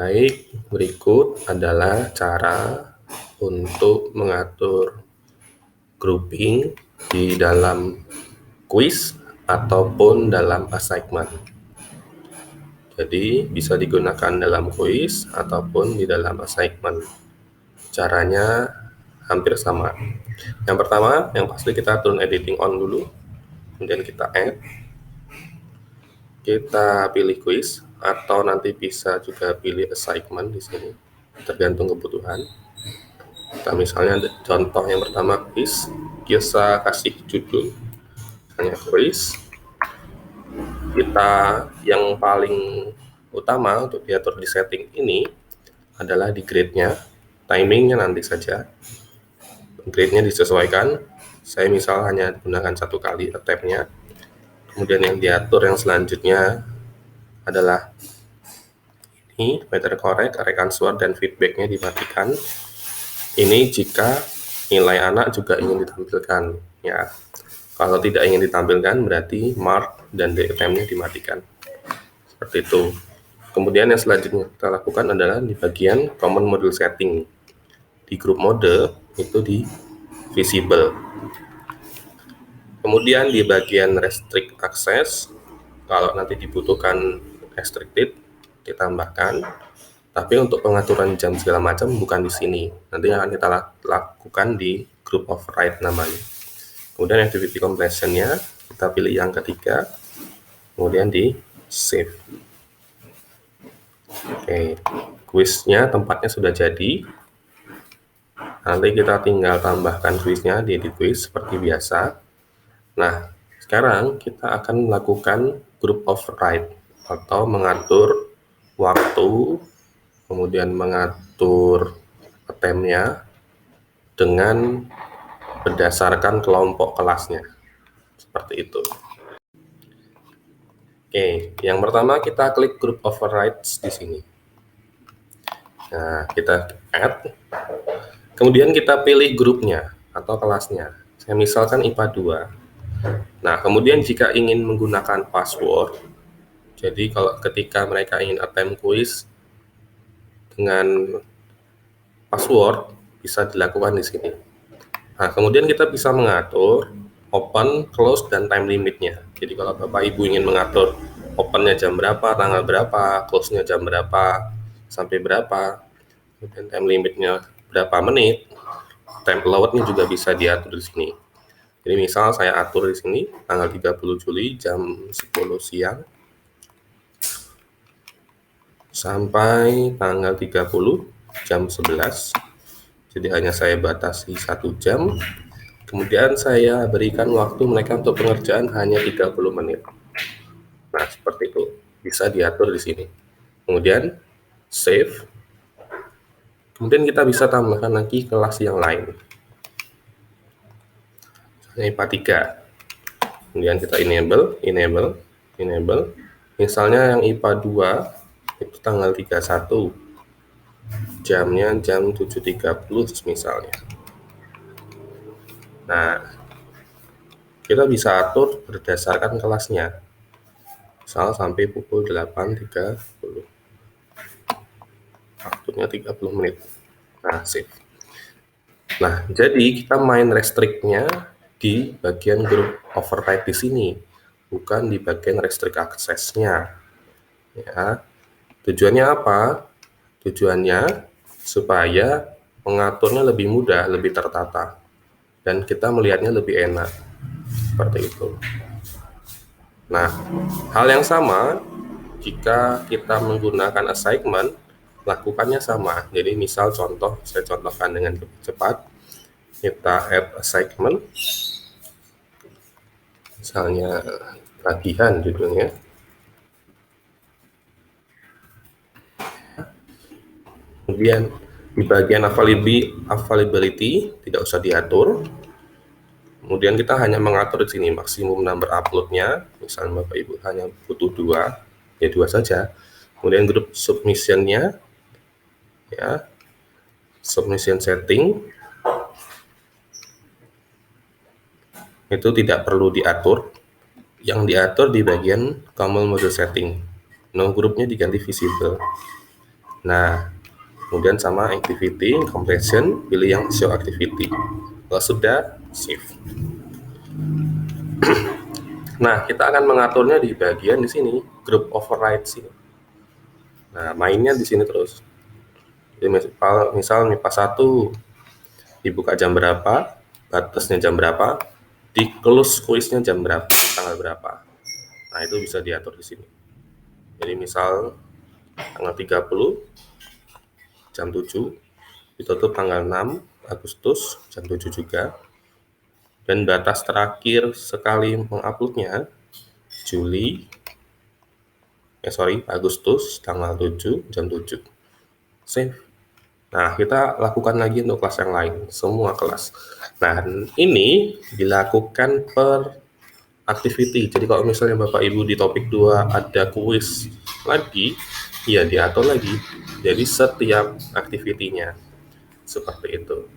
Baik, berikut adalah cara untuk mengatur grouping di dalam kuis ataupun dalam assignment. Jadi bisa digunakan dalam kuis ataupun di dalam assignment. Caranya hampir sama. Yang pertama, yang pasti kita turun editing on dulu, kemudian kita add, kita pilih kuis atau nanti bisa juga pilih assignment di sini, tergantung kebutuhan. Kita misalnya contoh yang pertama kuis, kita kasih judul hanya kuis. Kita yang paling utama untuk diatur di setting ini adalah di grade-nya, timingnya nanti saja. Grade-nya disesuaikan. Saya misal hanya gunakan 1 kali attempt-nya. Kemudian yang diatur yang selanjutnya adalah ini, weather correct, correct answer, dan feedback-nya dimatikan. Ini jika nilai anak juga ingin ditampilkan, ya. Kalau tidak ingin ditampilkan berarti mark dan attempt-nya dimatikan. Seperti itu. Kemudian yang selanjutnya kita lakukan adalah di bagian common module setting. Di group mode itu di visible. Kemudian di bagian restrict access, kalau nanti dibutuhkan restricted ditambahkan. Tapi untuk pengaturan jam segala macam bukan di sini. Nanti akan kita lakukan di group override namanya. Kemudian activity completion-nya kita pilih yang ketiga, kemudian di save. Oke, kuisnya tempatnya sudah jadi. Nanti kita tinggal tambahkan kuisnya di edit quiz seperti biasa. Nah, sekarang kita akan melakukan group override atau mengatur waktu, kemudian mengatur attempt-nya dengan berdasarkan kelompok kelasnya. Seperti itu. Oke, yang pertama kita klik group overrides di sini. Nah, kita add. Kemudian kita pilih grupnya atau kelasnya. Saya misalkan IPA 2. Nah, kemudian jika ingin menggunakan password, jadi kalau ketika mereka ingin attempt quiz dengan password bisa dilakukan di sini. Nah, kemudian kita bisa mengatur open, close, dan time limitnya. Jadi kalau Bapak Ibu ingin mengatur opennya jam berapa, tanggal berapa, close-nya jam berapa, sampai berapa, kemudian time limitnya berapa menit, time allowed-nya juga bisa diatur di sini. Jadi misal saya atur di sini tanggal 30 Juli jam 10 siang sampai tanggal 30 jam 11. Jadi hanya saya batasi 1 jam. Kemudian saya berikan waktu mereka untuk pengerjaan hanya 30 menit. Nah, seperti itu. Bisa diatur di sini. Kemudian save. Kemudian kita bisa tambahkan lagi kelas yang lain. IPA 3. Kemudian kita enable. Misalnya yang IPA 2 itu tanggal 31. Jamnya jam 7.30 misalnya. Nah, kita bisa atur berdasarkan kelasnya. Misal sampai pukul 8.30. Waktunya 30 menit. Nah, save. Nah, jadi kita main restrict-nya di bagian group override di sini, bukan di bagian restrict access-nya. Ya. Tujuannya apa? Tujuannya supaya mengaturnya lebih mudah, lebih tertata, dan kita melihatnya lebih enak. Seperti itu. Nah, hal yang sama jika kita menggunakan assignment, lakukannya sama. Jadi misal contoh, saya contohkan dengan cepat. Kita add assignment. Misalnya latihan judulnya. Kemudian di bagian availability tidak usah diatur. Kemudian kita hanya mengatur di sini maksimum number upload-nya. Misalnya Bapak Ibu hanya butuh 2, ya 2 saja. Kemudian grup submission-nya, ya, submission setting itu tidak perlu diatur. Yang diatur di bagian common module setting. No grupnya diganti visible. Nah, kemudian sama activity compression, pilih yang show activity. Kalau sudah, save. Nah, kita akan mengaturnya di bagian di sini, group override sini. Nah, mainnya di sini terus. Jadi misal MIPA 1 dibuka jam berapa, batasnya jam berapa, di close quiz-nya jam berapa, tanggal berapa. Nah, itu bisa diatur di sini. Jadi misal tanggal 30 jam 7, ditutup tanggal 6 Agustus jam 7 juga. Dan batas terakhir sekali menguploadnya Agustus tanggal 7 jam 7. Save. Nah, kita lakukan lagi untuk kelas yang lain, semua kelas. Nah, ini dilakukan per activity. Jadi kalau misalnya Bapak Ibu di topik 2 ada kuis lagi, ya diatur lagi. Jadi setiap activity-nya seperti itu.